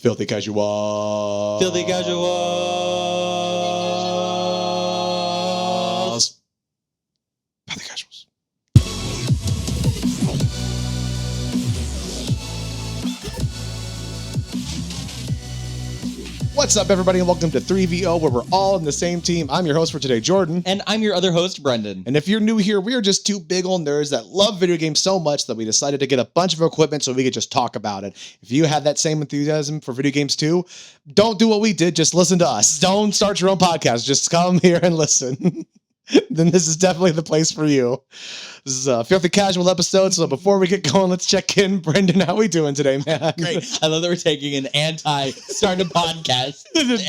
Filthy Casual. Filthy Casuals. Filthy Casuals. What's up, everybody, and welcome to 3VO, where we're all in the same team. I'm your host for today, Jordan. And I'm your other host, Brendan. And if you're new here, we are just two big old nerds that love video games so much that we decided to get a bunch of equipment so we could just talk about it. If you have that same enthusiasm for video games too, don't do what we did, just listen to us. Don't start your own podcast, just come here and listen. Then this is definitely the place for you. This is a Filthy Casual episode, so before we get going, let's check in. Brendan, how we doing today, man? Great. I love that we're taking an anti-start a podcast.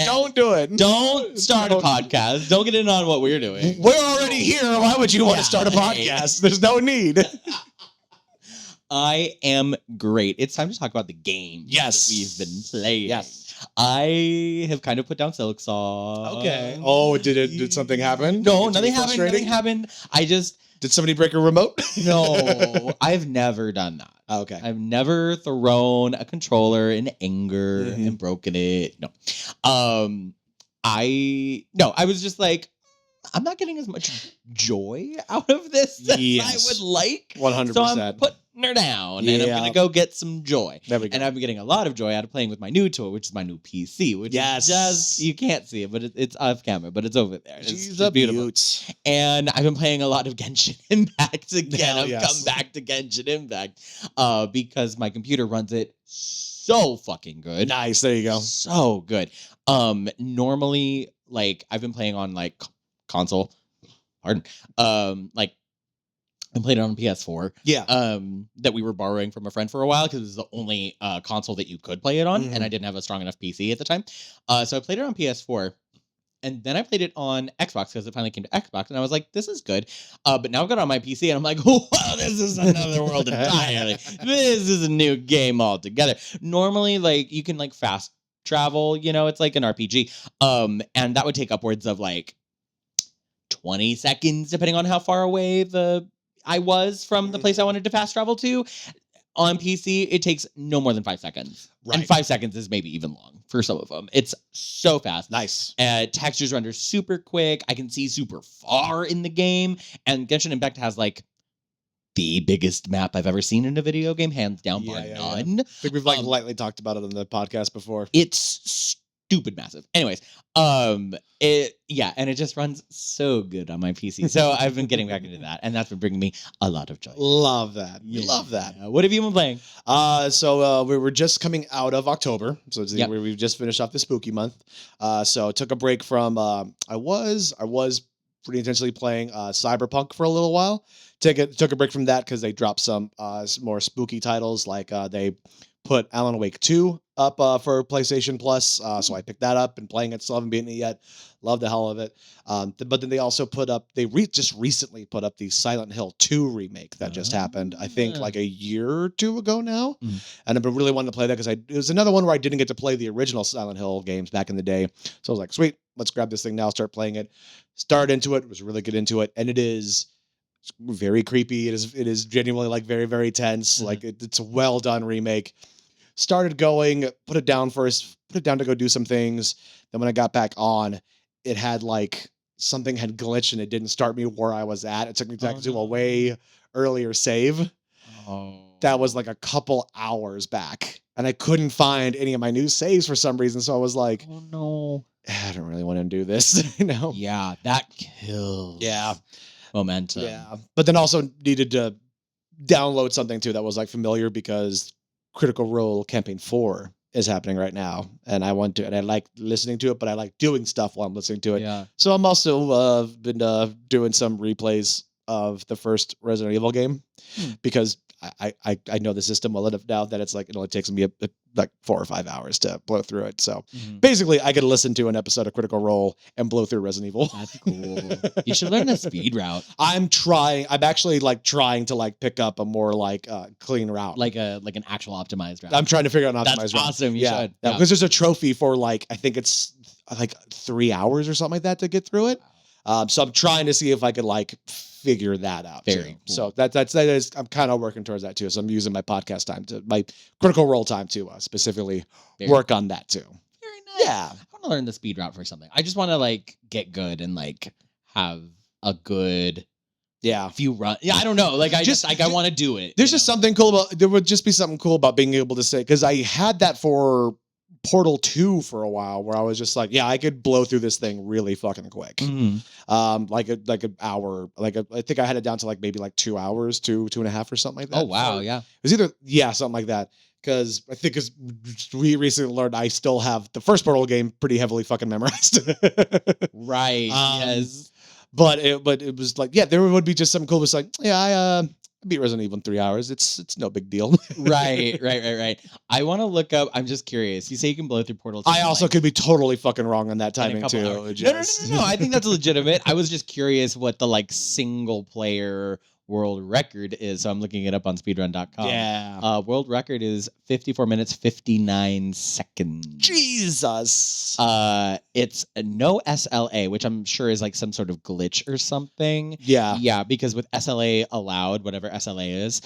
Don't do it. Don't start a podcast. Don't get in on what we're doing. We're already here. Why would you want to start a podcast? There's no need. I am great. It's time to talk about the games Yes. that we've been playing. Yes. I have kind of put down Silksong. Okay. Oh, did something happen? No, Did nothing you happened. frustrating? Nothing happened. I just, Did somebody break a remote? no, I've never done that. Oh, okay. I've never thrown a controller in anger Mhm. and broken it. No. I was just like, I'm not getting as much joy out of this as Yes. I would like. 100%. So I'm putting her down and I'm Yeah. gonna go get some joy. There we go. And I've been getting a lot of joy out of playing with my new toy, which is my new PC, which Yes. is just, you can't see it, but it's off camera, but it's over there. She's It's a beautiful. beaut. And I've been playing a lot of Genshin Impact again. Hell I've yes. come back to Genshin Impact because my computer runs it so fucking good. Nice. There you go. So good. Normally, like, I've been playing on like console. Pardon. Like, I played it on PS4. Yeah. That we were borrowing from a friend for a while because it was the only console that you could play it on, Mhm. and I didn't have a strong enough PC at the time. So I played it on PS4, and then I played it on Xbox because it finally came to Xbox, and I was like, "This is good." But now I've got it on my PC, and I'm like, "Wow, this is another world entirely. This is a new game altogether." Normally, like, you can like fast travel, you know, it's like an RPG, and that would take upwards of like 20 seconds, depending on how far away I was from the place I wanted to fast travel to. On PC, it takes no more than 5 seconds. Right. And 5 seconds is maybe even long for some of them. It's so fast. Nice. Textures render super quick. I can see super far in the game. And Genshin Impact has like the biggest map I've ever seen in a video game, hands down, bar none. I think we've like Um, lightly talked about it on the podcast before. It's stupid massive. Anyways, and it just runs so good on my PC. So I've been getting back into that, and that's been bringing me a lot of joy. Love that. Love that. Yeah. What have you been playing? So we were just coming out of October, so it's Yep. where we've just finished off the spooky month. So I took a break from. I was pretty intentionally playing Cyberpunk for a little while. Took a break from that because they dropped some more spooky titles, like they put Alan Wake 2 up for PlayStation Plus. So I picked that up and playing it. Still haven't beaten it yet. Love the hell of it. But then they also put up, just recently put up the Silent Hill 2 remake that just happened, I think like a year or two ago now. Mhm. And I've been really wanting to play that because it was another one where I didn't get to play the original Silent Hill games back in the day. So I was like, sweet, let's grab this thing now, start playing it. Started into it, was really good into it. And it's very creepy. It is genuinely like very, very tense. Mhm. Like it's a well done remake. Started going, put it down to go do some things. Then when I got back on, it had like something had glitched and it didn't start me where I was at. It took me back to a way earlier save. Oh, That was like a couple hours back. And I couldn't find any of my new saves for some reason. So I was like, oh no. I don't really want to do this, you know? Yeah, that kills. Yeah. Momentum. Yeah. But then also needed to download something too that was like familiar because Critical Role Campaign 4 is happening right now. And I want to, and I like listening to it, but I like doing stuff while I'm listening to it. Yeah. So I'm also been doing some replays of the first Resident Evil game because I know the system well enough now that it's like it only takes me like 4 or 5 hours to blow through it. So basically, I could listen to an episode of Critical Role and blow through Resident Evil. That's cool. You should learn the speed route, I'm trying. I'm actually like trying to like pick up a more like clean route. like an actual optimized route. I'm trying to figure out an optimized That's route. awesome. You should. because there's a trophy for like I think it's like 3 hours or something like that to get through it. So I'm trying to see if I could like figure that out. Very too. cool. So that is I'm kind of working towards that too. So I'm using my podcast time to my Critical Role time to specifically Very work on that too. Very nice. Yeah. I want to learn the speed route for something. I just want to like get good and like have a good Yeah. few run. Yeah, I don't know. Like I just like I want to do it. There's you just know? something cool about there would just be something cool about being able to say because I had that for Portal 2 for a while where I was just like, yeah, I could blow through this thing really fucking quick. Mhm. Like an hour. I think I had it down to like maybe like 2 hours, two and a half or something like that. Oh wow, For- yeah. It was either something like that. Because I think as we recently learned, I still have the first Portal game pretty heavily fucking memorized. Right. Um, Yes. but it was like, yeah, there would be just something cool. It's like, yeah, I beat Resident Evil in 3 hours. It's no big deal. Right. I want to look up. I'm just curious. You say you can blow through portals. I also could be totally fucking wrong on that in a timing couple too. hours. No. I think that's legitimate. I was just curious what the like single player world record is. So I'm looking it up on speedrun.com. Yeah. World record is 54 minutes 59 seconds. Jesus. It's no SLA, which I'm sure is like some sort of glitch or something. Yeah. Yeah, because with SLA allowed, whatever SLA is,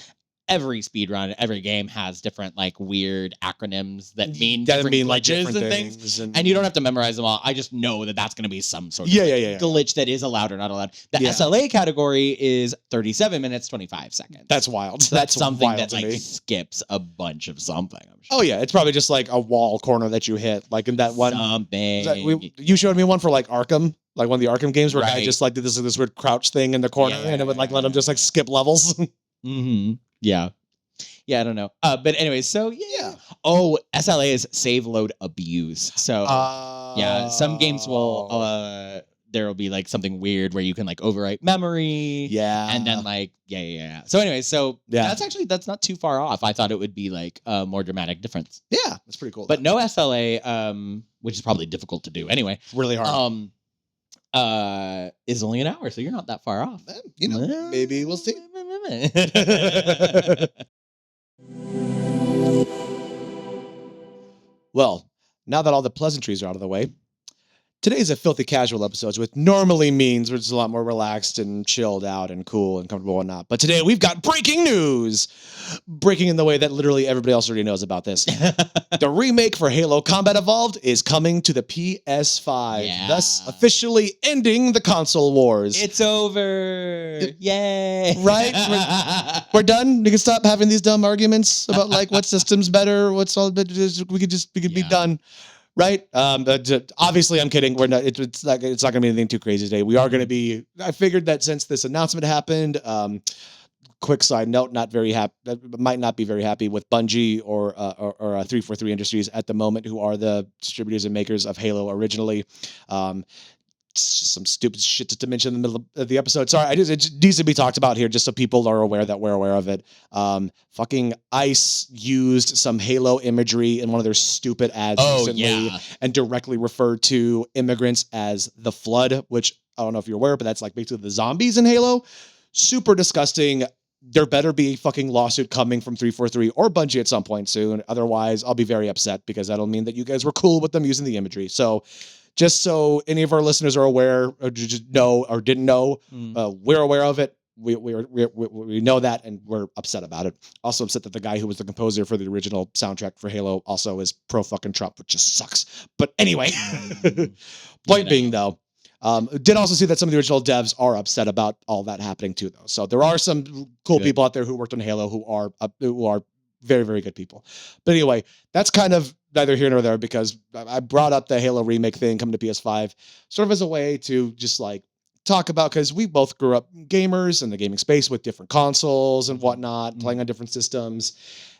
every speedrun, every game has different like weird acronyms that mean different glitches and things. And you don't have to memorize them all. I just know that that's going to be some sort of Yeah. glitch that is allowed or not allowed. The Yeah. SLA category is 37 minutes 25 seconds. That's wild. So that's something wild that to like me. skips a bunch of something. I'm sure. Oh yeah, it's probably just like a wall corner that you hit, like in that one. Something. You showed me one for like Arkham, like one of the Arkham games where a guy Right. just like did this weird crouch thing in the corner, and it would like let him just like skip levels. Mm-hmm. Yeah. Yeah, I don't know. But anyway, so Yeah. Oh, SLA is save load abuse. So yeah, some games will there will be like something weird where you can like overwrite memory. Yeah. And then like yeah. So anyway, so Yeah. that's not too far off. I thought it would be like a more dramatic difference. Yeah, that's pretty cool. But no SLA, which is probably difficult to do anyway. really hard. Is only an hour, so you're not that far off. You know, maybe we'll see. Well, now that all the pleasantries are out of the way, today's a filthy casual episode, which normally means we're just a lot more relaxed and chilled out and cool and comfortable and whatnot. But today we've got breaking news. Breaking in the way that literally everybody else already knows about this. The remake for Halo Combat Evolved is coming to the PS5, Yeah. thus officially ending the console wars. It's over. Yay. Right? We're done. We can stop having these dumb arguments about like what system's better, what's all. We could be Yeah. done. Right. But obviously, I'm kidding. We're not. It's not going to be anything too crazy today. We are going to be. I figured that since this announcement happened. Quick side note: not very happy. Might not be very happy with Bungie or 343 Industries at the moment, who are the distributors and makers of Halo originally. It's just some stupid shit to mention in the middle of the episode. Sorry, it just needs to be talked about here just so people are aware that we're aware of it. Fucking ICE used some Halo imagery in one of their stupid ads recently yeah. and directly referred to immigrants as the Flood, which I don't know if you're aware, but that's like basically the zombies in Halo. Super disgusting. There better be a fucking lawsuit coming from 343 or Bungie at some point soon. Otherwise, I'll be very upset because that'll mean that you guys were cool with them using the imagery. So just so any of our listeners are aware or just know or didn't know, we're aware of it. We know that and we're upset about it. Also upset that the guy who was the composer for the original soundtrack for Halo also is pro fucking Trump, which just sucks. But anyway, point being though, did also see that some of the original devs are upset about all that happening too, though. So there are some cool people out there who worked on Halo who are very, very good people. But anyway, that's kind of neither here nor there because I brought up the Halo remake thing coming to PS5 sort of as a way to just like talk about, because we both grew up gamers in the gaming space with different consoles and whatnot, playing on different systems.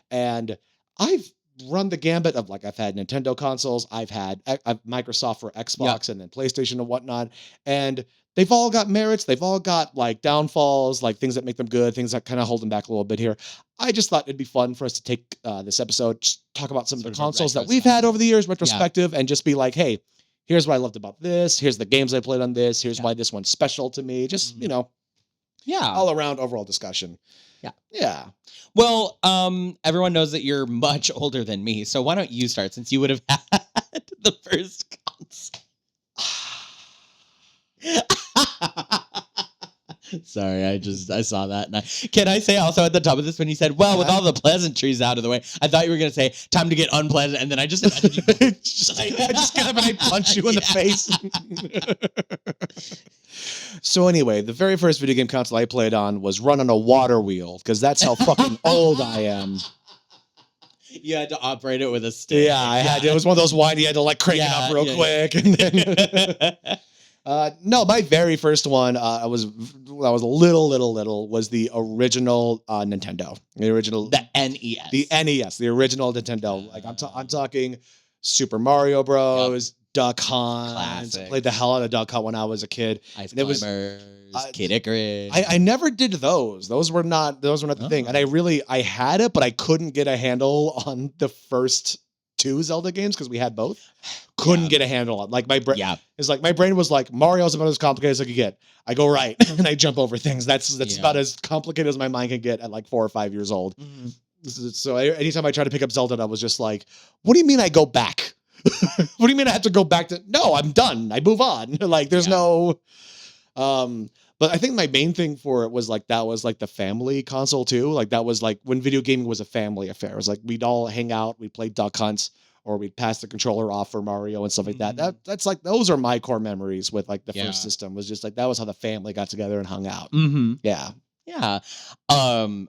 And I've run the gambit of like, I've had Nintendo consoles, I've had Microsoft for Xbox and then PlayStation and whatnot. And they've all got merits. They've all got like downfalls, like things that make them good, things that kind of hold them back a little bit here. I just thought it'd be fun for us to take this episode, just talk about some of the consoles that we've had over the years, retrospective, and just be like, hey, here's what I loved about this. Here's the games I played on this. Here's why this one's special to me. Just, you know, all around overall discussion. Yeah. Well, everyone knows that you're much older than me, so why don't you start since you would have had the first console? Sorry, I saw that. And can I say also at the top of this when you said, "Well, with all the pleasantries out of the way," I thought you were gonna say, "Time to get unpleasant," and then I just imagined you. I just get up and I punch you in the face. So anyway, the very first video game console I played on was run on a water wheel because that's how fucking old I am. You had to operate it with a stick. Yeah, I had. It was one of those wide. You had to like crank it up real quick. And then, no, my very first one, I was little, was the original Nintendo. The original, The NES. the NES, the original Nintendo. Like I'm talking Super Mario Bros. Duck Hunt. Classic. Played the hell out of Duck Hunt when I was a kid. Ice it was- Climbers, Kid Icarus. I never did those. Those were not the thing. And I had it, but I couldn't get a handle on the first two Zelda games because we had both. Couldn't get a handle on. Like my brain. Yeah. It's like my brain was like Mario's about as complicated as I could get. I go right and I jump over things. That's about as complicated as my mind can get at like 4 or 5 years old. Mhm. So anytime I tried to pick up Zelda, I was just like, "What do you mean I go back? What do you mean I have to go back to? No, I'm done. I move on. Like there's no." But I think my main thing for it was like that was like the family console too. Like that was like when video gaming was a family affair. It was like we'd all hang out, we'd play Duck Hunts, or we'd pass the controller off for Mario and stuff like that. That's like those are my core memories with like the first system. Was just like that was how the family got together and hung out. Mm-hmm. Yeah. Yeah.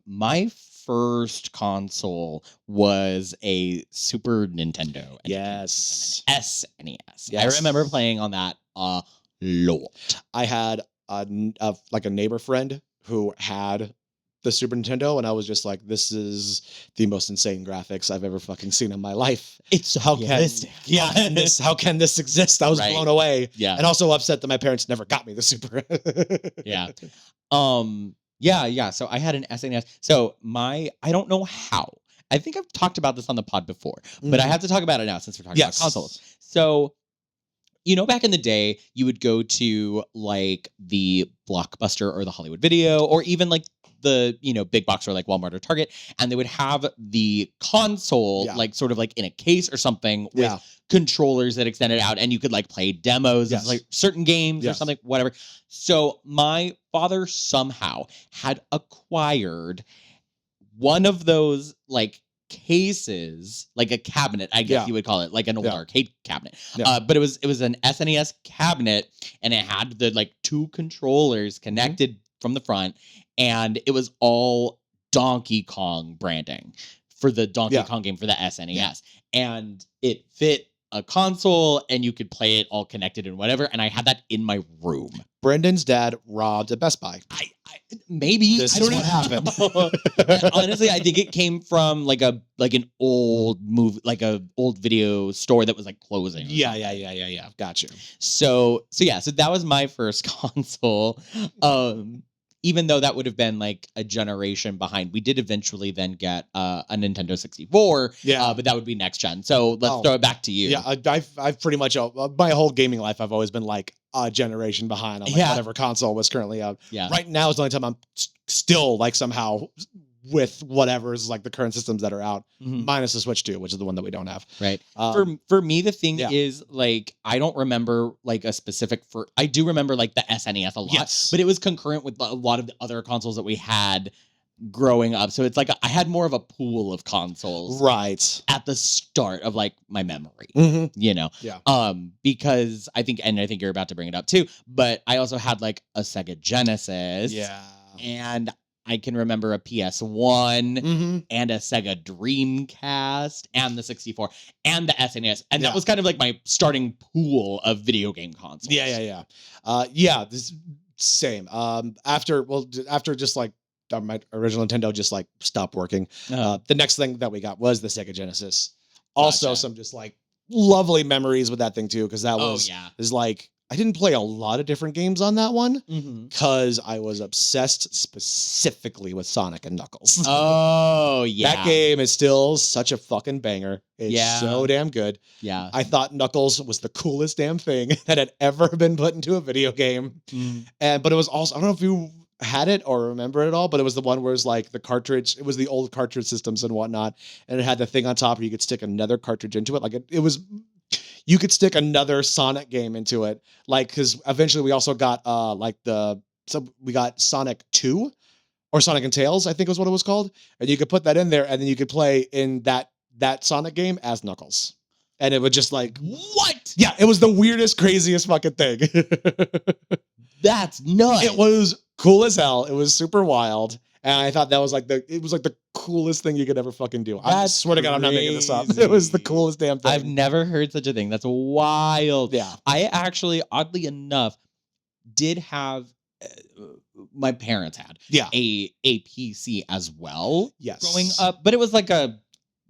My first console was a Super Nintendo. Yes. SNES. I Yes. remember playing on that a lot. I had like a neighbor friend who had the Super Nintendo, and I was just like, "This is the most insane graphics I've ever fucking seen in my life." It's so How realistic. how can this exist? I was Right. blown away, Yeah. and also upset that my parents never got me the Super. Yeah. Yeah. So I had an SNES. So I don't know how. I think I've talked about this on the pod before, but I have to talk about it now since we're talking about consoles. So, back in the day, you would go to like the Blockbuster or the Hollywood Video, or even like the, big box or like Walmart or Target, and they would have the console like sort of like in a case or something with controllers that extended out, and you could like play demos of like certain games or something, whatever. So my father somehow had acquired one of those like cases, like a cabinet, I guess you would call it, like an old arcade cabinet. But it was an SNES cabinet, and it had the like two controllers connected from the front, and it was all Donkey Kong branding for the Donkey Kong game for the SNES. And it fit a console, and you could play it all connected and whatever. And I had that in my room. Brendan's dad robbed a Best Buy. Maybe This I don't is know what happened. Honestly, I think it came from like an old movie, like a old video store that was like closing. Yeah. Got you. So that was my first console. Even though that would have been like a generation behind, we did eventually then get a Nintendo 64. But that would be next gen. So let's throw it back to you. Yeah, I've pretty much my whole gaming life I've always been like a generation behind on like whatever console was currently out. Yeah. Right now is the only time I'm still like somehow with whatever is like the current systems that are out, minus the Switch 2, which is the one that we don't have. Right. For me, the thing is like I don't remember like a specific I do remember like the SNES a lot, but it was concurrent with a lot of the other consoles that we had growing up. So it's like I had more of a pool of consoles at the start of like my memory. Because I think you're about to bring it up too, but I also had like a Sega Genesis. And I can remember a PS1 and a Sega Dreamcast and the 64 and the SNES. And that was kind of like my starting pool of video game consoles. This same. After just like my original Nintendo just like stopped working. The next thing that we got was the Sega Genesis. Also some just like lovely memories with that thing too, because that is like I didn't play a lot of different games on that one because I was obsessed specifically with Sonic and Knuckles. Oh, yeah. That game is still such a fucking banger. It's so damn good. Yeah. I thought Knuckles was the coolest damn thing that had ever been put into a video game. But it was also, I don't know if you had it or remember it all, but it was the one where it was like the cartridge, it was the old cartridge systems and whatnot, and it had the thing on top where you could stick another cartridge into it. Like it was... you could stick another Sonic game into it. Like, because eventually we also got we got Sonic 2 or Sonic and Tails, I think was what it was called. And you could put that in there and then you could play in that Sonic game as Knuckles. And it would just like, What? yeah, it was the weirdest, craziest fucking thing. That's nuts. It was cool as hell. It was super wild. And I thought that was like the coolest thing you could ever fucking do. I That's swear to God, I'm not making this up. crazy. It was the coolest damn thing. I've never heard such a thing. That's wild. Yeah. I actually, oddly enough, did have my parents had Yeah. a PC as well Yes. growing up, but it was like a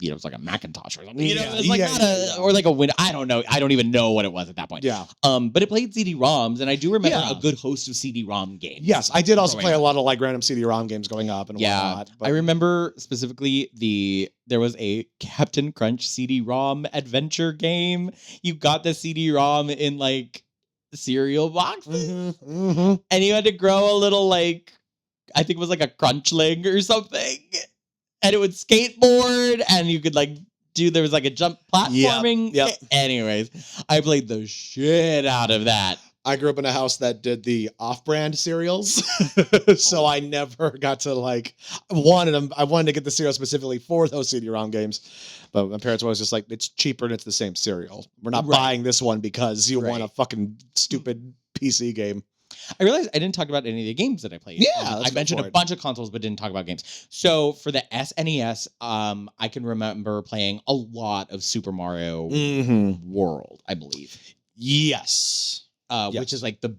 it was like a Macintosh or something. Yeah, It was like yeah, not yeah. or like a Win. I don't know. I don't even know what it was at that point. Yeah. But it played CD-ROMs, and I do remember Yeah. a good host of CD-ROM games. Yes, I did also growing play a up. lot of like random CD-ROM games going up and Yeah, whatnot. I remember specifically there was a Captain Crunch CD-ROM adventure game. You got the CD-ROM in like cereal boxes, and you had to grow a little like I think it was like a crunchling or something, and it would skateboard, and you could like there was like a jump platforming. Yep. Anyways, I played the shit out of that. I grew up in a house that did the off-brand cereals, so I never got to like wanted them. I wanted to get the cereal specifically for those CD-ROM games, but my parents were always just like, "It's cheaper and it's the same cereal. We're not Right. buying this one because you want a Right. fucking stupid PC game." I realized I didn't talk about any of the games that I played. Yeah, let's I go mentioned for a it. bunch of consoles, but didn't talk about games. So for the SNES, I can remember playing a lot of Super Mario Mm-hmm. World, I believe, Yes. Yes. which is like the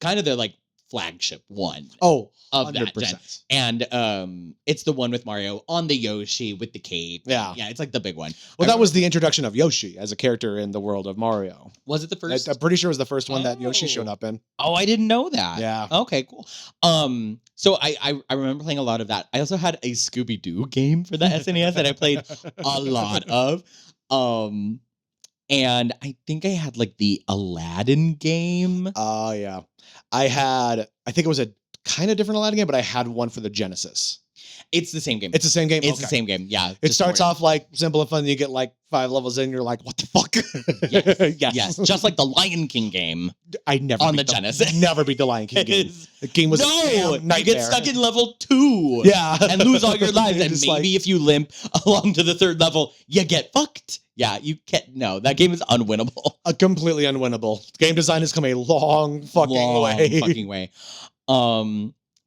kind of the like flagship one Oh, of that gen. 100%. And it's the one with Mario on the Yoshi with the cape. Yeah. Yeah, it's like the big one. Well, I that was the introduction of Yoshi as a character in the world of Mario. Was it the first? I'm pretty sure it was the first one that Yoshi showed Oh. up in. Oh, I didn't know that. Yeah. Okay, cool. So I remember playing a lot of that. I also had a Scooby Doo game for the SNES that I played a lot of. And I think I had like the Aladdin game. Oh, yeah. I think it was a kind of different Aladdin game, but I had one for the Genesis. It's the same game. It's the same game? It's the Okay. same game. Yeah. It just starts more- off like simple and fun. You get like 5 levels in, you're like, what the fuck? Yes. Yes. Yes. Just like the Lion King game. I never on beat the Genesis. Never beat the Lion King It game. is- The game was a no, damn you nightmare. get stuck in level 2. Yeah. And lose all your lives. You're And just maybe like, if you limp along to the 3rd level, you get fucked. Yeah, you can't. No, that game is unwinnable. completely unwinnable. Game design has come a long fucking Long way. fucking way.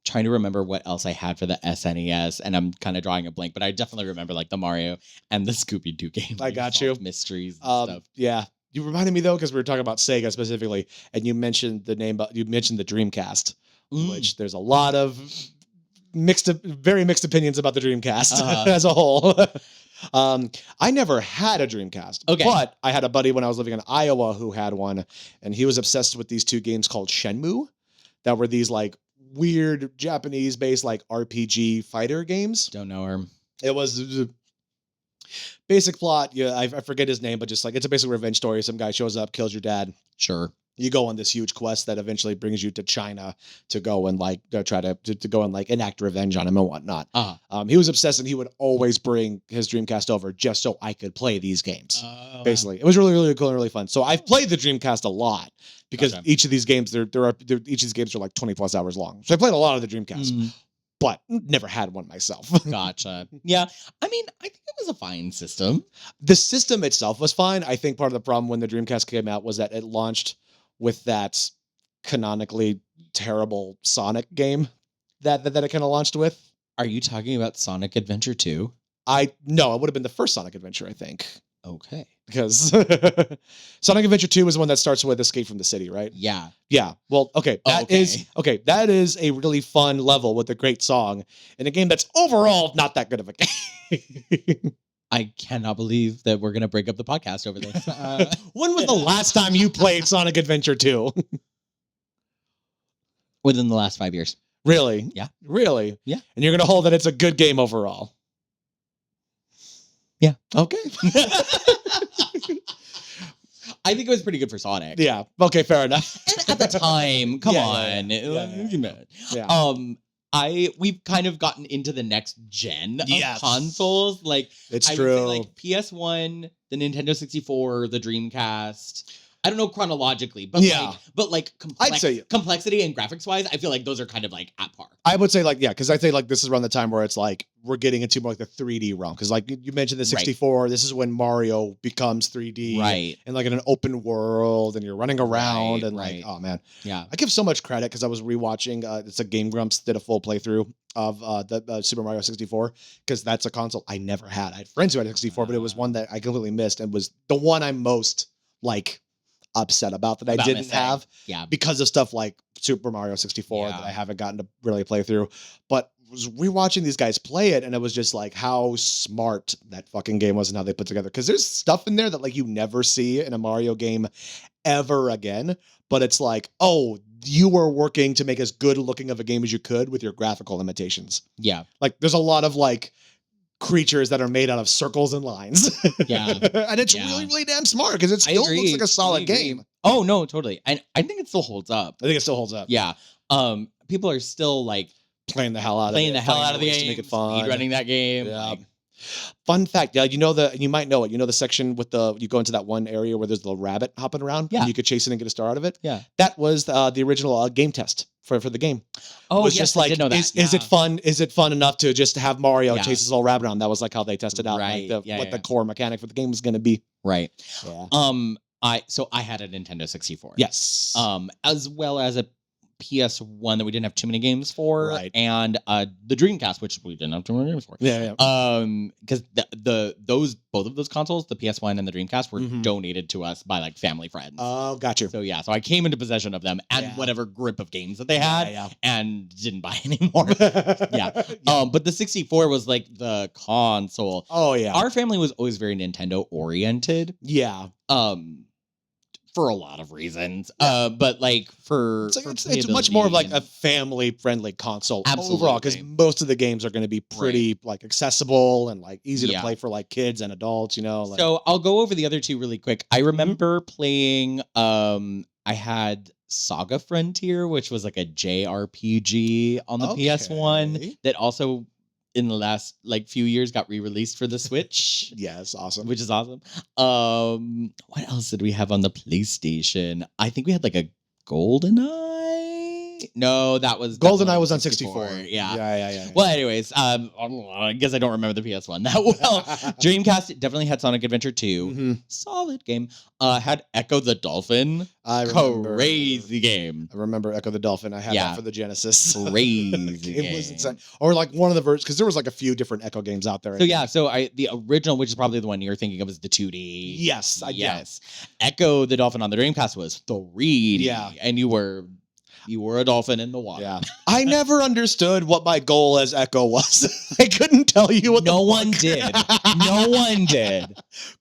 Trying to remember what else I had for the SNES, and I'm kind of drawing a blank, but I definitely remember like the Mario and the Scooby Doo game. I where got solve you. mysteries and stuff. Yeah. You reminded me though, because we were talking about Sega specifically, and you mentioned the Dreamcast, Mm. which there's a lot of very mixed opinions about the Dreamcast Uh-huh. as a whole. I never had a Dreamcast, Okay. but I had a buddy when I was living in Iowa who had one, and he was obsessed with these 2 games called Shenmue, that were these like weird Japanese-based like RPG fighter games. Don't know her. It was basic plot. Yeah, I forget his name, but just like it's a basic revenge story. Some guy shows up, kills your dad. Sure. You go on this huge quest that eventually brings you to China to go and like try to go and like enact revenge on him and whatnot. He was obsessed, and he would always bring his Dreamcast over just so I could play these games. Basically, it was really, really cool and really fun. So I've played the Dreamcast a lot because Gotcha. each of these games, each of these games are like 20+ hours long. So I played a lot of the Dreamcast, Mm, but never had one myself. gotcha. Yeah. I mean, I think it was a fine system. The system itself was fine. I think part of the problem when the Dreamcast came out was that it launched with that canonically terrible Sonic game that it kind of launched with. Are you talking about Sonic Adventure 2? No, it would have been the first Sonic Adventure, I think, Okay. because Sonic Adventure 2 is the one that starts with Escape from the City, right? Yeah. Yeah. Well, okay. That is Okay. That is a really fun level with a great song in a game that's overall not that good of a game. I cannot believe that we're going to break up the podcast over this. When was the last time you played Sonic Adventure 2? Within the last 5 years. Really? Yeah. Really? Yeah. And you're going to hold that it's a good game overall? Yeah. Okay. I think it was pretty good for Sonic. Yeah. Okay, fair enough. And at the time, come Yeah, on. yeah. we've kind of gotten into the next gen of Yes. consoles. Like It's I true. would say like PS1, the Nintendo 64, the Dreamcast. I don't know chronologically, but Yeah. I'd say- complexity and graphics wise, I feel like those are kind of like at par. I would say like, yeah, because I think like this is around the time where it's like we're getting into more like the 3D realm. Because like you mentioned the Right. 64, this is when Mario becomes 3D. Right. And like in an open world and you're running around Right, and right. like, oh man. Yeah. I give so much credit because I was rewatching. It's a Game Grumps did a full playthrough of the Super Mario 64 because that's a console I never had. I had friends who had a 64, but it was one that I completely missed and was the one I'm most like upset about that I About didn't missing. have Yeah. because of stuff like Super Mario 64 that Yeah. I haven't gotten to really play through. But was rewatching these guys play it, and it was just like how smart that fucking game was and how they put together. Because there's stuff in there that like you never see in a Mario game ever again. But it's like, oh, you were working to make as good looking of a game as you could with your graphical limitations. Yeah. Like there's a lot of like creatures that are made out of circles and lines. Yeah. And it's Yeah. really, really damn smart because it I still agree. looks like a solid I agree. game. Oh no, totally. And I think it still holds up. I think it still holds up. Yeah. People are still like Playing the hell out playing of it. the hell finding out of the ways game, to make it fun. running that game. Yeah. Like, Fun fact, yeah, you might know it. You know the section with you go into that one area where there's the rabbit hopping around? Yeah. And you could chase it and get a star out of it? Yeah. That was the original game test for the game. oh, It was yes, just I like, did know that. is it Yeah. fun? Is it fun enough to just have Mario Yeah. chase his little rabbit around? That was like how they tested out Right. like Yeah, what yeah, the yeah. core mechanic for the game was going to be. Right. Yeah. I had a Nintendo 64. Yes. As well as a PS1 that we didn't have too many games for, Right. and the Dreamcast, which we didn't have too many games for. yeah, yeah. Because both of those consoles, the PS1 and the Dreamcast, were Mhm. donated to us by like family friends. Oh, got you. So yeah, so I came into possession of them and Yeah. whatever grip of games that they had, Yeah, and didn't buy anymore. yeah. But the 64 was like the console. Oh, yeah. Our family was always very Nintendo oriented. yeah. For a lot of reasons. But like for It's much more of like playability a and- family friendly console Absolutely. overall because most of the games are going to be pretty like accessible and like easy to Yeah. play for like kids and adults, you know. Like, So I'll go over the other two really quick. I remember playing I had Saga Frontier, which was like a JRPG on the PS1 Okay. that also in the last like few years got re-released for the Switch. yes, awesome. Which is awesome. What else did we have on the PlayStation? I think we had like a GoldenEye. No, that was GoldenEye definitely was on 64. Yeah. Yeah. Well, anyways, I guess I don't remember the PS1 that well. Dreamcast definitely had Sonic Adventure 2. Mhm. Solid game. Had Echo the Dolphin. I remember. Crazy game. I remember Echo the Dolphin. I had Yeah. that for the Genesis. Crazy It was game. insane. Or like one of the versions because there was like a few different Echo games out there. So yeah, the original, which is probably the one you're thinking of, is the 2D. Yes, Yes. Echo the Dolphin on the Dreamcast was 3D. Yeah. And you were a dolphin in the water. Yeah. I never understood what my goal as Echo was. I couldn't tell you what No the one fuck. did. No one did.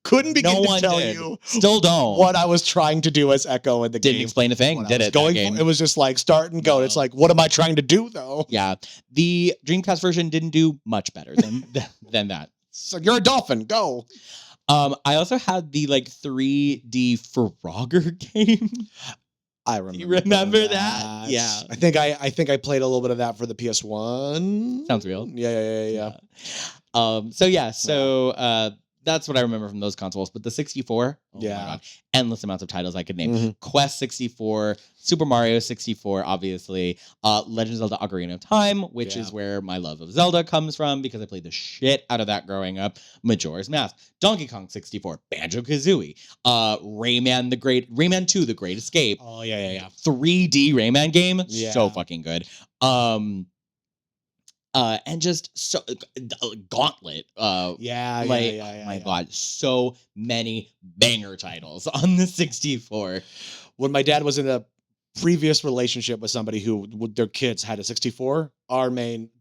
Couldn't begin No to one tell did. you Still don't. what I was trying to do as Echo in the Didn't game. explain a thing. What I Did was it? going that game. for. It was just like start and go. No. It's like, what am I trying to do though? Yeah. The Dreamcast version didn't do much better than that. So you're a dolphin. Go. I also had the like 3D Frogger game. I remember. You remember that? Yeah. I think I played a little bit of that for the PS1. Sounds real. Yeah. So that's what I remember from those consoles. But the 64, oh Yeah. my God, endless amounts of titles I could name. Mhm. Quest 64, Super Mario 64, obviously, Legend of Zelda: Ocarina of Time, which Yeah. is where my love of Zelda comes from because I played the shit out of that growing up. Majora's Mask, Donkey Kong 64, Banjo Kazooie, Rayman 2, The Great Escape, Oh yeah. 3D Rayman game, Yeah. so fucking good. And just so Gauntlet. Yeah. My God, so many banger titles on the 64. When my dad was in a previous relationship with somebody who their kids had a 64,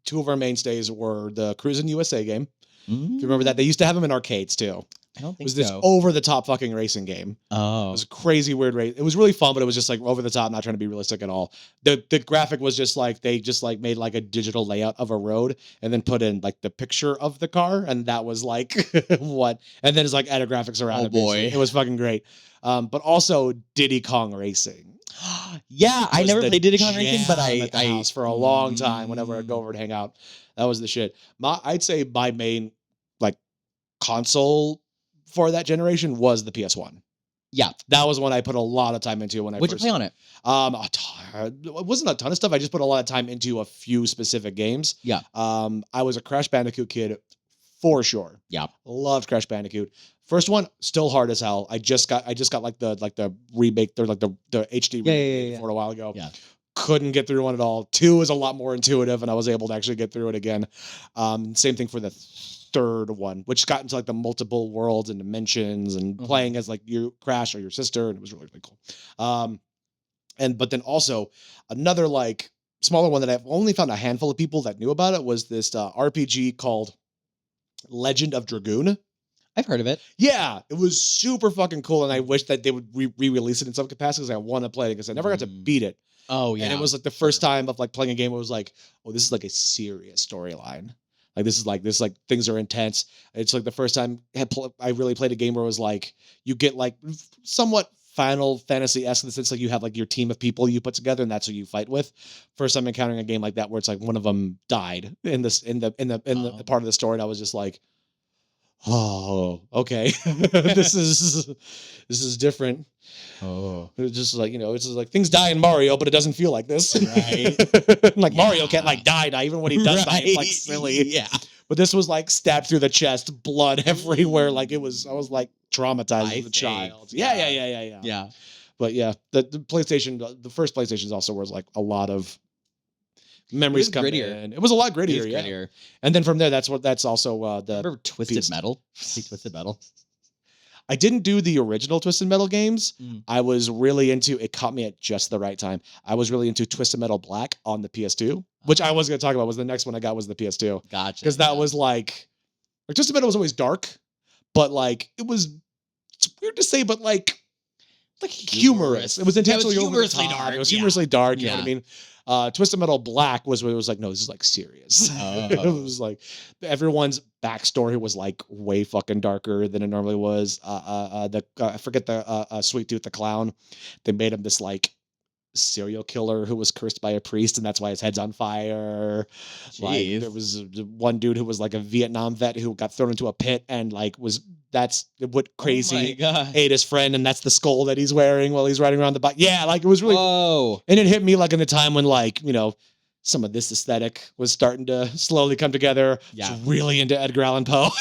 two of our mainstays were the Cruisin' USA game. If you remember that, they used to have them in arcades too. I don't It think was this so. over the top fucking racing game. It Oh. was a crazy weird race. It was really fun, but it was just like over the top, not trying to be realistic at all. The graphic was just like they just like made like a digital layout of a road and then put in like the picture of the car, and that was like what. And then it's like added graphics around Oh, it. Basically. boy. It was fucking great. But also Diddy Kong Racing. Yeah, I Was never the played Diddy Kong Racing, but jam at the house for a long time. Whenever I'd go over and hang out, that was the shit. I'd say my main like console for that generation was the PS1. Yeah. That was one I put a lot of time into when I What'd you first play on it? it wasn't a ton of stuff. I just put a lot of time into a few specific games. Yeah. I was a Crash Bandicoot kid for sure. Yeah. Loved Crash Bandicoot. First one still hard as hell. I just got like the remake, or like the HD remake for it a while ago. Yeah. Couldn't get through one at all. 2 is a lot more intuitive, and I was able to actually get through it again. Same thing for the third one, which got into like the multiple worlds and dimensions and playing as like your Crash or your sister, and it was really, really cool. But then also another like smaller one that I've only found a handful of people that knew about it was this RPG called Legend of Dragoon. I've heard of it. Yeah, it was super fucking cool, and I wish that they would re-release it in some capacity because I want to play it because I never got to beat it. Oh yeah. And it was like the first time of like playing a game where it was like, oh, this is like a serious storyline. Like this is like things are intense. It's like the first time I really played a game where it was like you get like somewhat Final Fantasy-esque in the sense like you have like your team of people you put together and that's who you fight with. First time encountering a game like that where it's like one of them died in the part of the story, and I was just like, oh, okay, this is different. Oh. It's just like, it's just like things die in Mario, but it doesn't feel like this. Right. Like Mario can't like die even when he does die. It's like Right. silly. Yeah. But this was like stabbed through the chest, blood everywhere. Like I was like traumatized as a child. Yeah. Yeah. But yeah, the PlayStation, the first PlayStations also was like a lot of memories coming grittier. in. It was a lot It grittier, was yeah. grittier. And then from there, that's also the. Remember Twisted Beast. Metal? See Twisted Metal? I didn't do the original Twisted Metal games. Mm. I was really into. It caught me at just the right time. I was really into Twisted Metal Black on the PS2, which I was going to talk about. Was the next one I got was the PS2 Gotcha. because that was like Twisted Metal was always dark, but like it was. It's weird to say, but like humorous. It was intentionally humorously over the top. dark. It was humorously dark. You know Yeah. what I mean? Twisted Metal Black was where it was like, no, this is like serious. Oh. It was like everyone's backstory was like way fucking darker than it normally was. I forget the Sweet Tooth the clown. They made him this like serial killer who was cursed by a priest, and that's why his head's on fire. Like Jeez. there was one dude who was like a Vietnam vet who got thrown into a pit and like that's what Oh my crazy God. ate his friend, and that's the skull that he's wearing while he's riding around the bike. Yeah, like it was really, Whoa. and it hit me like in the time when like some of this aesthetic was starting to slowly come together. Yeah. I was really into Edgar Allan Poe,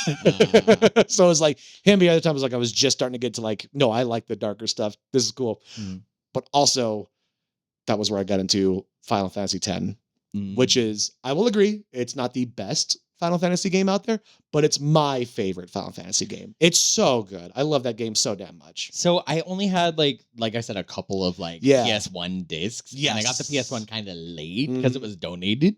so it was like him. The other time was like I was just starting to get to like, no, I like the darker stuff. This is cool, but also that was where I got into Final Fantasy X, which is, I will agree, it's not the best Final Fantasy game out there, but it's my favorite Final Fantasy game. It's so good. I love that game so damn much. So I only had like I said, a couple of like Yeah. PS1 discs. And I got the Yes. PS1 kind of late because it was donated.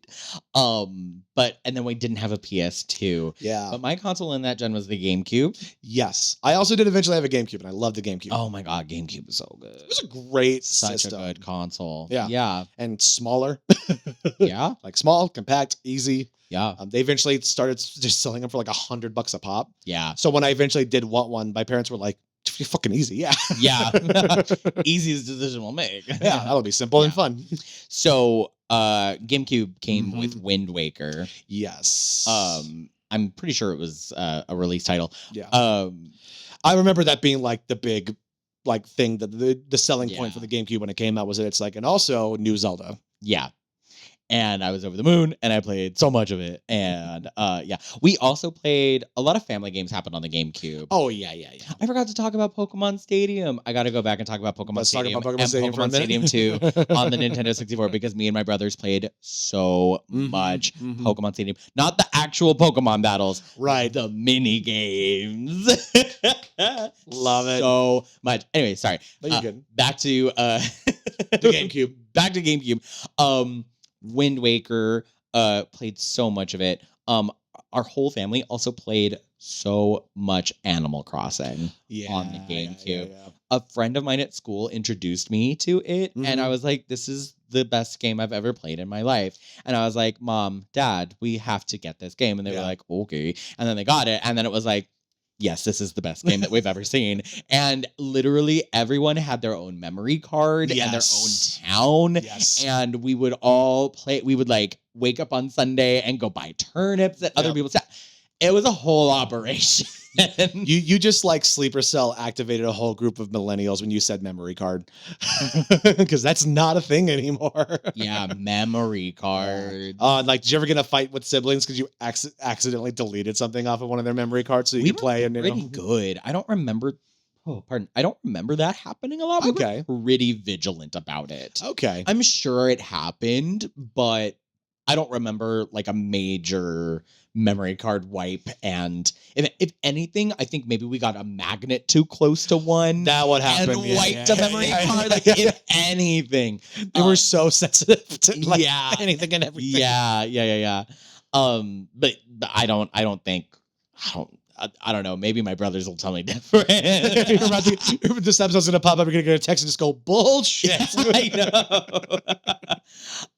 And then we didn't have a PS2. Yeah. But my console in that gen was the GameCube. Yes. I also did eventually have a GameCube, and I love the GameCube. Oh my God, GameCube is so good. It was a great Such system. a good console. Yeah. Yeah. And smaller. Yeah. Like small, compact, easy. Yeah. They eventually started just selling them for like $100 a pop. Yeah. So when I eventually did want one, my parents were like, "You're fucking easy." Yeah. Yeah. Easiest decision we'll make. Yeah, that'll be simple and Yeah. fun. So GameCube came with Wind Waker. Yes. I'm pretty sure it was a release title. Yeah. Um, I remember that being like the big like thing that the selling point for Yeah. the GameCube when it came out was that it's like, and also new Zelda. yeah. And I was over the moon and I played so much of it. And yeah, we also played a lot of family games happened on the GameCube. Oh yeah. I forgot to talk about Pokemon Stadium. I got to go back and talk about Pokemon Let's talk Stadium about Pokemon and Stadium for a Pokemon minute. Stadium 2 on the Nintendo 64 because me and my brothers played so much Mhm. Pokemon Stadium. Not the actual Pokemon battles, Right. the mini games. Love it. So much. Anyway, sorry. No, you're good. Back to The GameCube. Back to GameCube. Wind Waker, played so much of it. Our whole family also played so much Animal Crossing. Yeah, On the yeah, GameCube. yeah. A friend of mine at school introduced me to it, and I Mhm. was like, this is the best game I've ever played in my life. And I was like, Mom, Dad, we have to get this game. And they were Yeah. like, okay. And then they got it, and then it was like, yes, this is the best game that we've ever seen. And literally everyone had their own memory card and their Yes. own town. Yes. And we would all play, we would like wake up on Sunday and go buy turnips at other Yep. people's town. It was a whole operation. You just like Sleeper Cell activated a whole group of millennials when you said memory card, because that's not a thing anymore. Yeah, memory card. Like, did you ever get in a fight with siblings because you accidentally deleted something off of one of their memory cards so you We could play? were And pretty good. I don't remember. Oh, pardon. I don't remember that happening a lot. We Okay. were pretty vigilant about it. Okay. I'm sure it happened, but I don't remember like a major memory card wipe. And if anything, I think maybe we got a magnet too close to one That would happen. and yeah, wiped yeah, a memory yeah, card. Like yeah. if anything, They were so sensitive to like yeah. anything and everything. yeah. But I don't think I don't know. Maybe my brothers will tell me different. You're about to, this episode's gonna pop up. You're gonna get a text and just go bullshit. I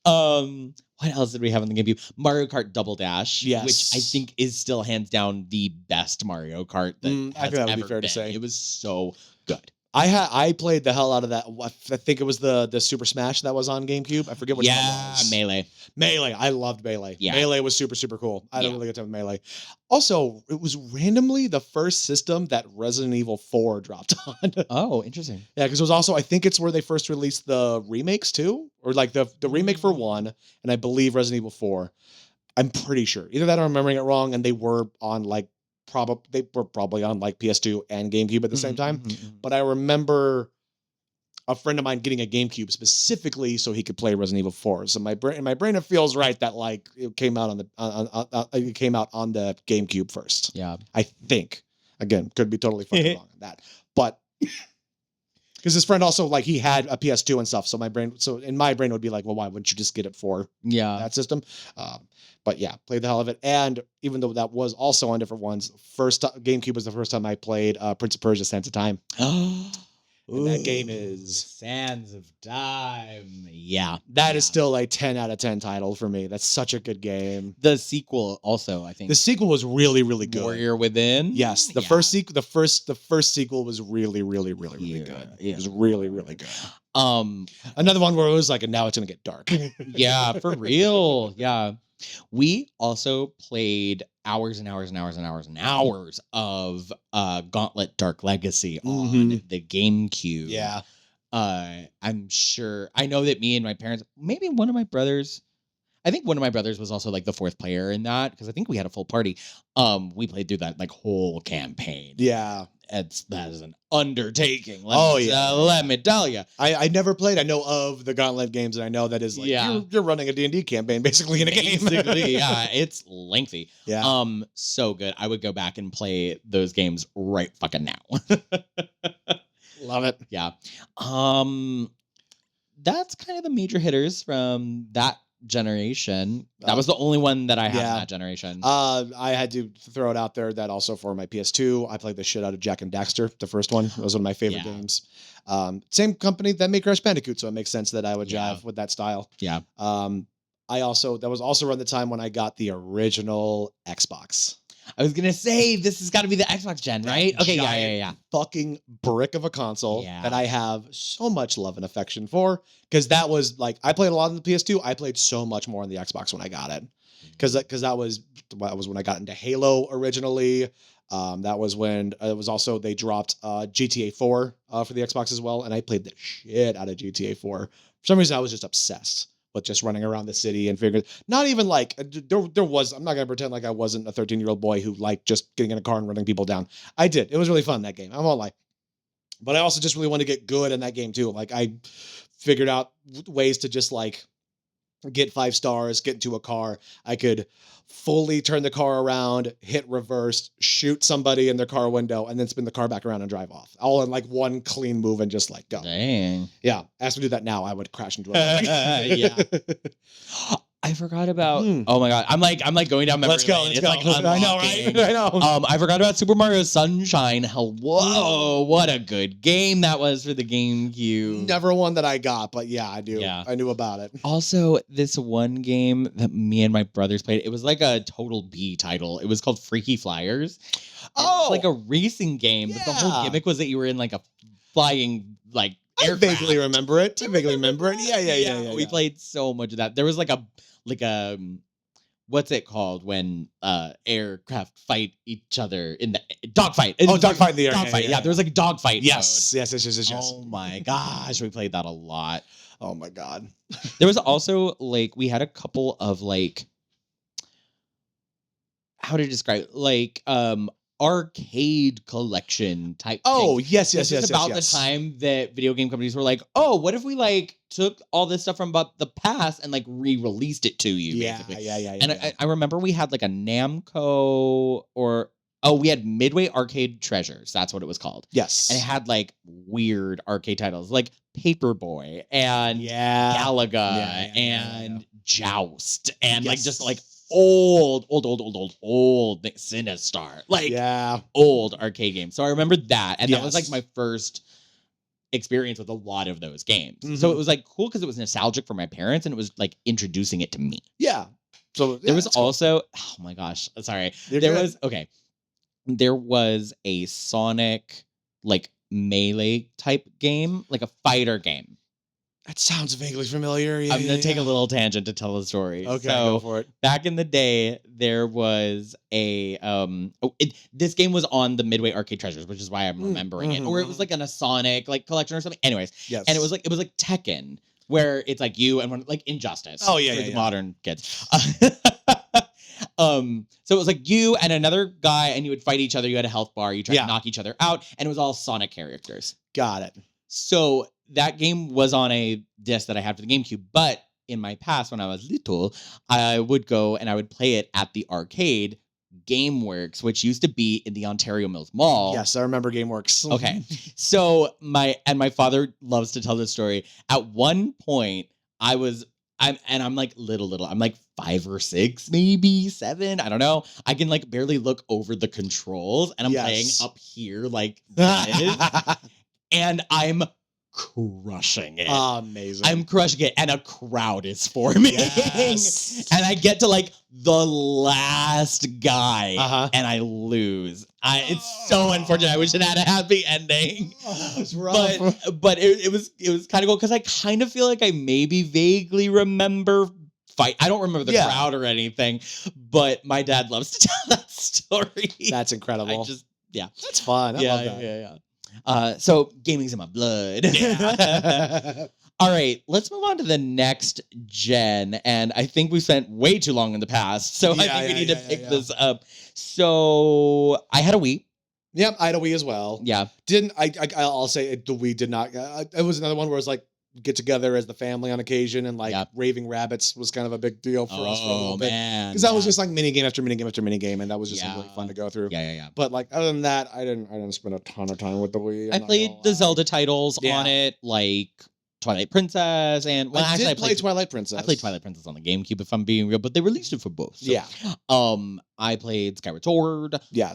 know. What else did we have on the GameCube? Mario Kart Double Dash, Yes. which I think is still hands down the best Mario Kart that I has think that would be ever fair to been. say. It was so good. I played the hell out of that. I think it was the Super Smash that was on GameCube. I forget what one it was. Melee. Melee. I loved Melee. Yeah. Melee was super, super cool. I had a Yeah. really good time with Melee. Also, it was randomly the first system that Resident Evil 4 dropped on. Oh, interesting. Yeah, because it was also, I think it's where they first released the remakes too, or like the remake for 1, and I believe Resident Evil 4. I'm pretty sure. Either that or I'm remembering it wrong, and they were on like probably on like PS2 and GameCube at the same time. But I remember a friend of mine getting a GameCube specifically so he could play Resident Evil 4. So my brain it feels right that like it came out on the GameCube first. Yeah. I think. Again, could be totally fucking wrong on that. But because his friend also like he had a PS2 and stuff. So in my brain it would be like, well, why wouldn't you just get it for Yeah. that system? But yeah, played the hell of it. And even though that was also on different ones, GameCube was the first time I played Prince of Persia: Sands of Time. And that game is Sands of Time. Yeah. that is still a 10 out of 10 title for me. That's such a good game. The sequel also, I think. The sequel was really, really good. Warrior Within. Yes, the first sequel was really, really, really, really good. Yeah. It was really, really good. Um Another one where it was like, and now it's gonna get dark. yeah, for real. Yeah. We also played hours and hours and hours and hours and hours of Gauntlet Dark Legacy on Mhm. the GameCube. Yeah. I'm sure I know that me and my parents, maybe one of my brothers, I think one of my brothers was also like the fourth player in that because I think we had a full party. We played through that like whole campaign. Yeah. That is an undertaking. Yeah. Let me tell you. I never played. I know of the Gauntlet games, and I know that is like Yeah. you're running a D&D campaign basically in a game. Basically, yeah, it's lengthy. Yeah. So good. I would go back and play those games right fucking now. Love it. Yeah. That's kind of the major hitters from that generation. That was the only one that I had Yeah. in that generation. I had to throw it out there that also for my PS2, I played the shit out of Jack and Daxter, the first one. It was one of my favorite Yeah. games. Same company that made Crash Bandicoot, so it makes sense that I would Yeah. jive with that style. Yeah. That was also around the time when I got the original Xbox. I was gonna say this has got to be the Xbox gen, right? Okay, yeah. Fucking brick of a console Yeah. that I have so much love and affection for. Because that was like, I played a lot on the PS2. I played so much more on the Xbox when I got it. Because that was when I got into Halo originally. That was when it was also they dropped GTA 4 for the Xbox as well, and I played the shit out of GTA 4. For some reason, I was just obsessed with just running around the city and figuring. Not even like there was. I'm not gonna pretend like I wasn't a 13-year-old boy who liked just getting in a car and running people down. I did. It was really fun that game. I won't lie. But I also just really wanted to get good in that game too. Like I figured out ways to just like get 5 stars, get into a car. I could fully turn the car around, hit reverse, shoot somebody in their car window, and then spin the car back around and drive off. All in like one clean move and just like go. Dang. Yeah. Ask me to do that now, I would crash into a car. Yeah. I forgot about. Hmm. Oh my god, I'm like going down memory Let's go. lane. Let's It's go. like I know, right? unlocking. I know. I forgot about Super Mario Sunshine. Hello, what a good game that was for the GameCube. Never one that I got, but yeah, I do. Yeah. I knew about it. Also, this one game that me and my brothers played, it was like a Total B title. It was called Freaky Flyers. Oh, It's like a racing game, but the whole yeah. gimmick was that you were in like a flying like I aircraft. vaguely remember it. Yeah. We played so much of that. There was like a what's it called when aircraft fight each other in the dogfight? Oh, dogfight in the air. Dogfight. Yeah, there was like a dogfight. Yes. mode. Yes. Oh my gosh, we played that a lot. Oh my god. There was also like we had a couple of like how to describe it? Like arcade collection type. Oh, things. yes. This is about the time that video game companies were like, oh, what if we like took all this stuff from about the past and like re-released it to you? Yeah. Basically. And I remember we had like a Namco we had Midway Arcade Treasures. That's what it was called. yes. And it had like weird arcade titles like Paperboy and yeah. Galaga Yeah. and Joust and like Yes. just like old Sinistar. Like Yeah. old arcade games. So I remember that. And that was like Yes. my first experience with a lot of those games. So Mhm. it was like cool because it was nostalgic for my parents and it was like introducing it to me. Yeah. So There was also, oh my gosh, sorry. There was a Sonic like melee type game, like a fighter game. That sounds vaguely familiar. Yeah, I'm gonna take a little tangent to tell the story. Okay, So go for it. back in the day, there was a this game was on the Midway Arcade Treasures, which is why I'm remembering it. Or it was like in a Sonic like collection or something. Anyways, Yes. and it was like Tekken, where it's like you and one like Injustice. Oh, yeah, for yeah, the yeah. modern kids. So it was like you and another guy, and you would fight each other. You had a health bar. You tried Yeah. to knock each other out, and it was all Sonic characters. Got it. So that game was on a disc that I had for the GameCube, but in my past, when I was little, I would go and I would play it at the arcade GameWorks, which used to be in the Ontario Mills Mall. Yes, I remember GameWorks. Okay. So my father loves to tell this story. At one point, I'm like little. I'm like 5 or 6, maybe 7. I don't know. I can like barely look over the controls, and I'm playing Yes. up here like this, and I'm crushing it. Amazing. I'm crushing it, and a crowd is forming. Yes. And I get to like the last guy, Uh-huh. and I lose. It's so unfortunate. I wish it had a happy ending. It's rough. But it was kind of cool because I kind of feel like I maybe vaguely remember fight. I don't remember the Yeah. crowd or anything, but my dad loves to tell that story. That's incredible. That's fun. I love that. yeah. So gaming's in my blood. All right, let's move on to the next gen. And I think we spent way too long in the past. So I think we need to pick this up. So I had a Wii. Yep, I had a Wii as well. Yeah. I'll say the Wii did not. It was another one where it was like get together as the family on occasion, and like Yep. Raving Rabbits was kind of a big deal for us for a little bit. Man. Because that was just like mini game after mini game after mini game, and that was just really Yeah. fun to go through. Yeah. But like other than that, I didn't spend a ton of time with the Wii. I I'm not played gonna the lie. Zelda titles Yeah. on it, like Twilight Princess, and I did play Twilight Princess. I played Twilight Princess on the GameCube, if I'm being real, but they released it for both. So, Yeah. I played Skyward Sword. Yes.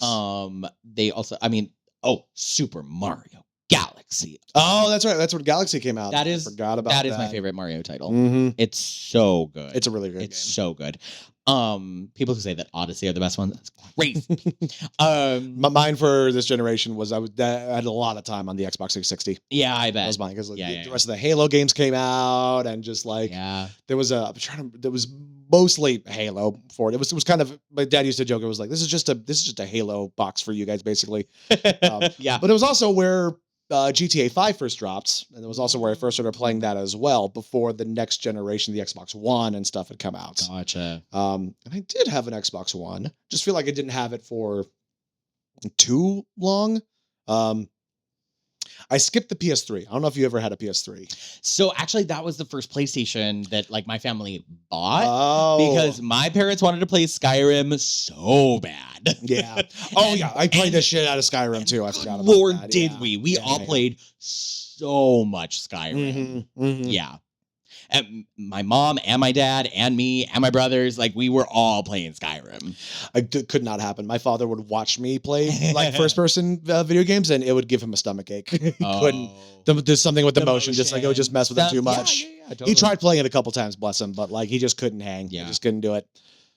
They also, Super Mario Galaxy. Oh, that's right. That's when Galaxy came out. That I is forgot about that is my favorite Mario title. Mm-hmm. It's so good. It's a really good It's game. so good. People who say that Odyssey are the best ones, that's crazy. Mine for this generation was I had a lot of time on the Xbox 360. Yeah, I That bet. was mine because Yeah. the rest of the Halo games came out, and just like Yeah. there was there was mostly Halo for it. It was kind of, my dad used to joke. It was like this is just a Halo box for you guys basically. Yeah. But it was also where GTA 5 first dropped, and it was also where I first started playing that as well before the next generation, the Xbox One and stuff had come out. Gotcha. And I did have an Xbox One. Just feel like I didn't have it for too long. I skipped the PS3. I don't know if you ever had a PS3. So actually, that was the first PlayStation that like my family bought Oh, because my parents wanted to play Skyrim so bad. yeah. Oh And- yeah, I played and- the shit out of Skyrim too. I Good forgot about Lord, that. did Yeah. we? We Yeah, all yeah. played so much Skyrim. Mhm, mhm. Yeah. And my mom and my dad and me and my brothers, like we were all playing Skyrim. Could not happen. My father would watch me play like first person video games, and it would give him a stomach ache. He couldn't. There's something with the motion, just like it would just mess with him too much. Yeah, totally. He tried playing it a couple times, bless him, but like he just couldn't hang. Yeah. He just couldn't do it.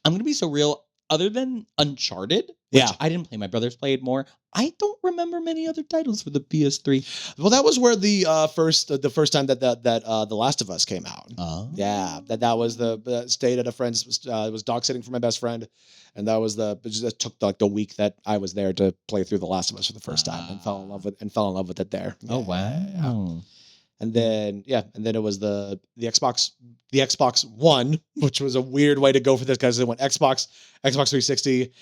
I'm gonna be so real. Other than Uncharted, which Yeah. I didn't play, my brothers played more. I don't remember many other titles for the PS3. Well, that was where the first time that The Last of Us came out. Oh, Yeah, that was the stayed at a friend's. Was dog sitting for my best friend, and that was it took like the week that I was there to play through The Last of Us for the first time and fell in love with it there. Oh wow. Yeah. And then it was the Xbox One, which was a weird way to go for this because it went Xbox 360,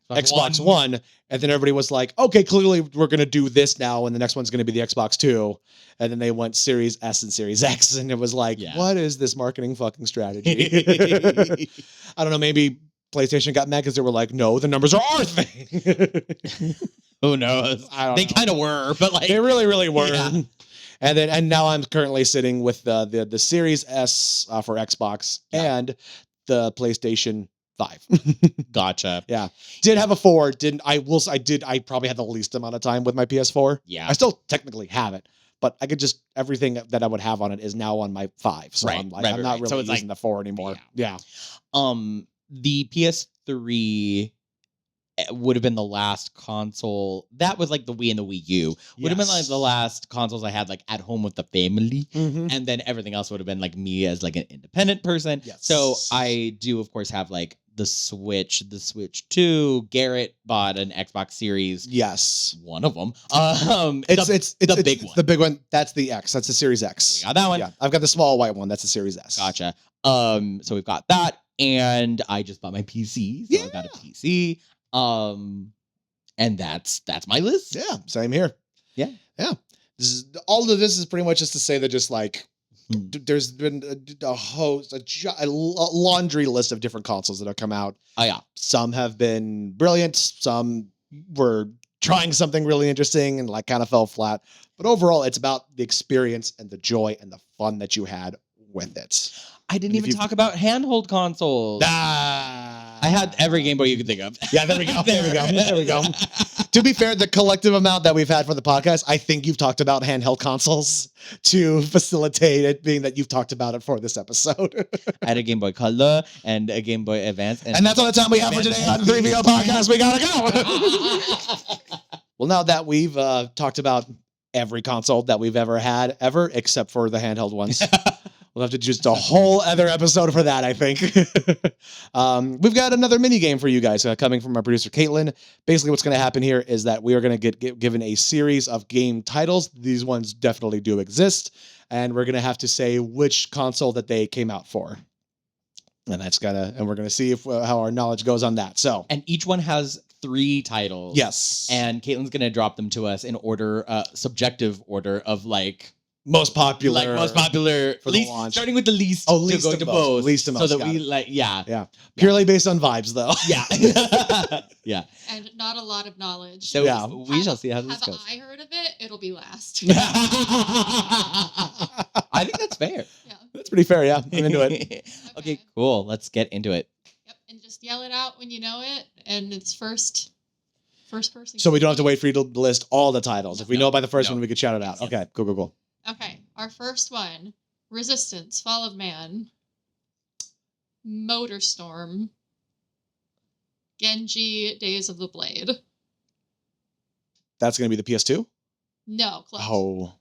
Xbox One, and then everybody was like, okay, clearly we're gonna do this now, and the next one's gonna be the Xbox Two, and then they went Series S and Series X, and it was like, what is this marketing fucking strategy? I don't know, maybe PlayStation got mad because they were like, no, the numbers are our thing. Who knows? I don't They know. kind of were, but like They really were. Yeah. And now I'm currently sitting with the Series S for Xbox and the PlayStation 5. Gotcha. Yeah. Did have a 4. I probably had the least amount of time with my PS4. Yeah. I still technically have it, but I could just everything that I would have on it is now on my 5. So Right, I'm like, right, I'm right, not right. really So it's using like- the 4 anymore. Yeah. The PS3 would have been the last console that was like the Wii and the Wii U would have been like the last consoles I had like at home with the family. Mhm. And then everything else would have been like me as like an independent person. Yes. So I do of course have like the Switch 2. Garrett bought an Xbox Series, Yes. one of them. It's the big one. The big one. That's the X. That's the Series X. We got that one. Yeah. I've got the small white one. That's the Series S. Gotcha. So we've got that, and I just bought my PC. So I got a PC. And that's my list. Yeah, same here. Yeah. All of this is pretty much just to say that just like Hmm. there's been a laundry list of different consoles that have come out. Oh yeah. Some have been brilliant. Some were trying something really interesting and like kind of fell flat. But overall, it's about the experience and the joy and the fun that you had with it. I didn't And if even you've- talk about handheld consoles. I had every Game Boy you could think of. Yeah, there we go. There we go. There we go. To be fair, the collective amount that we've had for the podcast, I think you've talked about handheld consoles to facilitate it being that you've talked about it for this episode. I had a Game Boy Color and a Game Boy Advance. And that's all the time we have for today on the 3VO podcast. We gotta go. Well, now that we've talked about every console that we've ever had, except for the handheld ones. We'll have to do just a whole other episode for that, I think. We've got another mini game for you guys coming from our producer, Caitlin. Basically, what's going to happen here is that we are going to get given a series of game titles. These ones definitely do exist. And we're going to have to say which console that they came out for. And we're going to see if how our knowledge goes on that. So, And each one has 3 titles. yes. And Caitlin's gonna drop them to us in order, subjective order of like most popular. for the least, launch. starting with the least. Oh, least to go to to most. most. Least to most, So that got we it. like, yeah, Yeah. Purely based on vibes, though. yeah, yeah. And not a lot of knowledge. So Yeah. we shall see how this Have goes. I heard of it? It'll be last. I think that's fair. Yeah. That's pretty fair, yeah. I'm into it. Okay, cool. Let's get into it. Yep. And just yell it out when you know it. And it's first person. So we don't have to wait for you to list all the titles. If we know by the first No. one, we could shout it out. Yes. Okay, cool. Okay. Our first one: Resistance, Fall of Man, Motorstorm, Genji, Days of the Blade. That's going to be the PS2? No, close. Oh,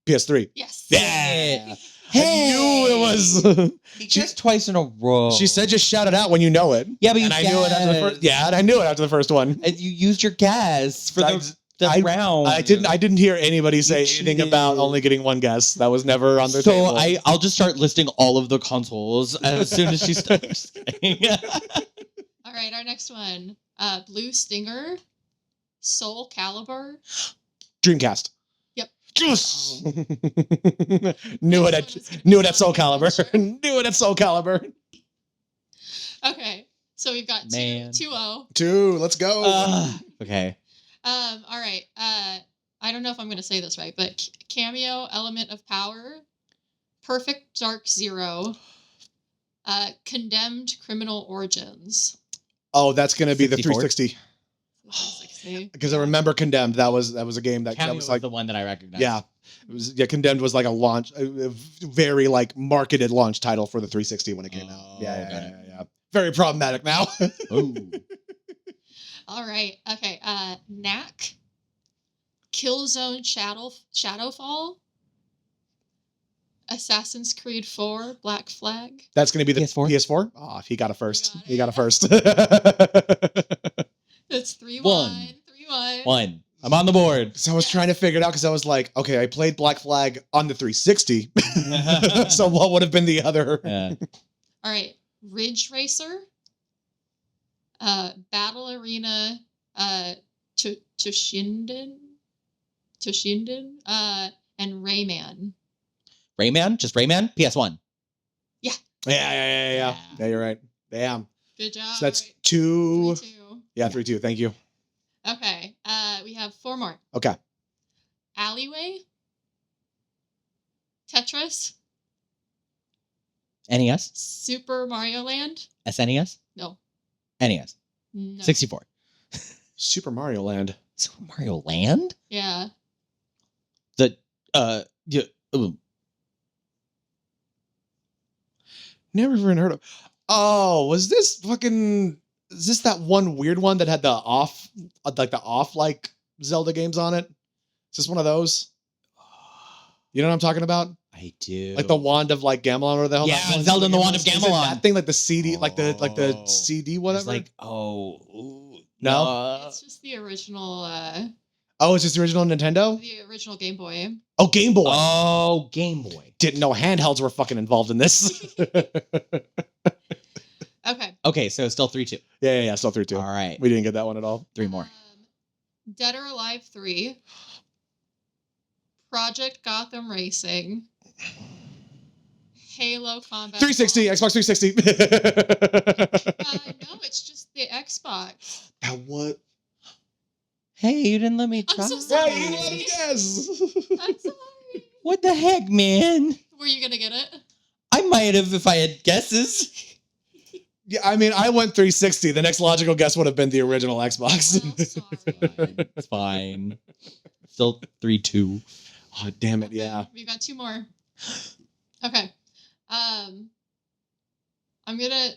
PS3. Yes. Yeah. Hey! I knew it was. Just twice in a row. She said just shout it out when you know it. Yeah, but you And I knew it after the first. Yeah, and I knew it after the first one. And you used your guess for the round. I didn't hear anybody say You anything about cheated. only getting one guess. That was never on their So table. I'll just start listing all of the consoles as soon as she starts. All right. Our next one: Blue Stinger, Soul Calibur. Dreamcast. Yep. Yes. knew Next it one at is gonna knew it be at Soul Calibur. Sure. Knew it at Soul Calibur. Okay. So we've got Man. 2-0. 2. Let's go. Okay. All right. I don't know if I'm going to say this right, but Cameo, Element of Power, Perfect Dark Zero, Condemned Criminal Origins. Oh, that's gonna be the 64? 360 360. because I remember Condemned. That was a game that Cameo was was like the one that I recognized. yeah. It was Condemned was like a very like marketed launch title for the 360 when it came out. Oh, Yeah, got it. yeah. Very problematic now. Ooh. All right. Okay. Knack, Killzone Shadowfall, Assassin's Creed 4, Black Flag. That's gonna be the PS4? PS4. Oh, he got it first. You got He got it. it first. That's 3-1. One. 3-1. One. I'm on the board. So I was trying to figure it out because I was like, okay, I played Black Flag on the 360. So what would have been the other? Yeah. All right. Ridge Racer, Battle Arena, Toshinden, and Rayman. Rayman? Just Rayman? PS1. Yeah. Yeah. Yeah, you're right. Damn. Good job. So that's All right. 2. 3-2. Yeah, 3-2. Thank you. Okay. We have 4 more. Okay. Alleyway, Tetris, NES? Super Mario Land. SNES? No. NES. No. 64. Super Mario Land. Super Mario Land? Yeah. The yeah, ooh. Never even heard of. Oh, was this fucking? Is this that one weird one that had the off like Zelda games on it? Is this one of those? You know what I'm talking about? I do. Like the Wand of like Gamelon or the hell? Yeah, that one- Zelda and the Wand of is it Gamelon. That thing, like the CD, like the Oh. CD, It's whatever. like, ooh, No? It's just the original Oh, it's just the original Nintendo. Game Boy. Oh, Game Boy. Oh, Game Boy. Didn't know handhelds were fucking involved in this. Okay. Okay, so still 3-2. Yeah. Still 3-2. All right. We didn't get that one at all. 3 more. Dead or Alive 3, Project Gotham Racing, Halo Combat. 360, Xbox 360. No, it's just the Xbox. Now what? Hey, you didn't let me I'm try. so sorry. Right, you let him guess. I'm sorry. What the heck, man? Were you gonna get it? I might have if I had guesses. Yeah, I mean, I went 360. The next logical guess would have been the original Xbox. Well, sorry. It's fine. Still 3-2. Oh, damn it, yeah. We've got 2 more. Okay. I'm gonna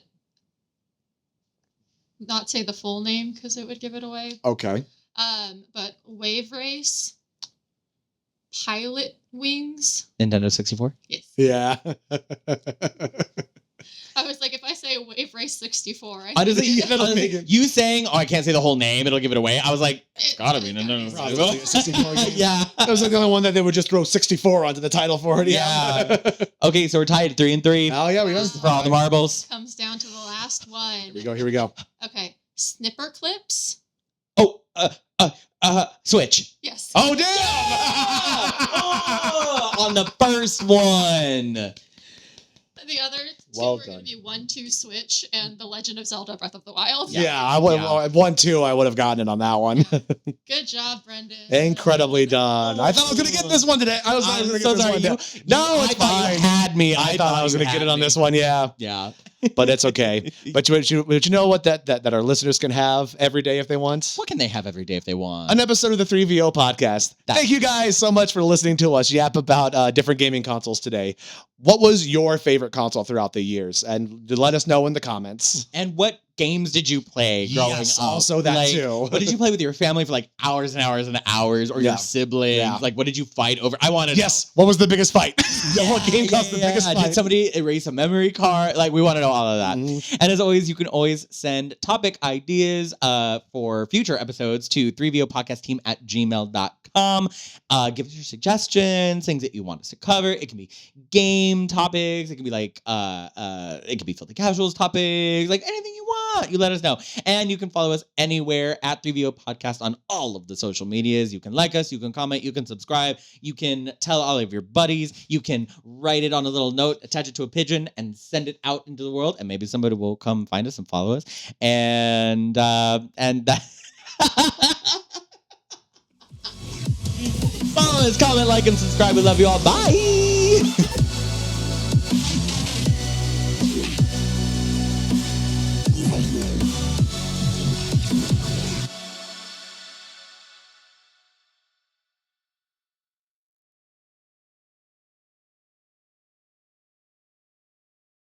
not say the full name because it would give it away. Okay. But Wave Race, Pilot Wings. Nintendo 64? Yes. Yeah. I was like, if I say Wave Race 64, I Honestly, think that'll honestly, make it- you saying, "Oh, I can't say the whole name; it'll give it away." I was like, It's "Gotta be Nintendo Probably 64 game. yeah. That was like the only one that they would just throw 64 onto the title for it. Yeah. Okay, so we're tied 3-3. Oh, yeah, we go. For all the marbles. comes down to the last one. Here we go. Okay. Snipper Clips. Oh, Switch. Yes. Oh, damn! Oh, on the first one. The other 2 Well were going done. to be 1-2 Switch and The Legend of Zelda Breath of the Wild. Yeah, I would have 1-2. I would have gotten it on that one. Good job, Brendan. Incredibly done. I thought I was gonna get this one today. I was I'm gonna so get this sorry. one. You- today. No, it's I thought fine. you had me. I thought I was you gonna get had it on me. this one. Yeah, Yeah. but it's okay. But you know what that our listeners can have every day if they want. What can they have every day if they want? An episode of the 3VO podcast. Thank you guys so much for listening to us yap about different gaming consoles today. What was your favorite console throughout the years? And let us know in the comments. And what games did you play growing Yes, up? also that Like, too. What did you play with your family for like hours and hours and hours, or Yeah. your siblings? Yeah. Like, what did you fight over? I want to Yes. What was the biggest fight? know. What game caused the biggest fight? Did somebody erase a memory card? Like, we want to know all of that. Mhm. And as always, you can always send topic ideas for future episodes to 3VOpodcastteam@gmail.com. Give us your suggestions, things that you want us to cover. It can be game topics. It can be like, it can be filthy casuals topics, like anything you want. You let us know. And you can follow us anywhere at 3VO Podcast on all of the social medias. You can like us, you can comment, you can subscribe, you can tell all of your buddies, you can write it on a little note, attach it to a pigeon, and send it out into the world. And maybe somebody will come find us and follow us. And that. Follow us, comment, like, and subscribe. We love you all. Bye. Bye.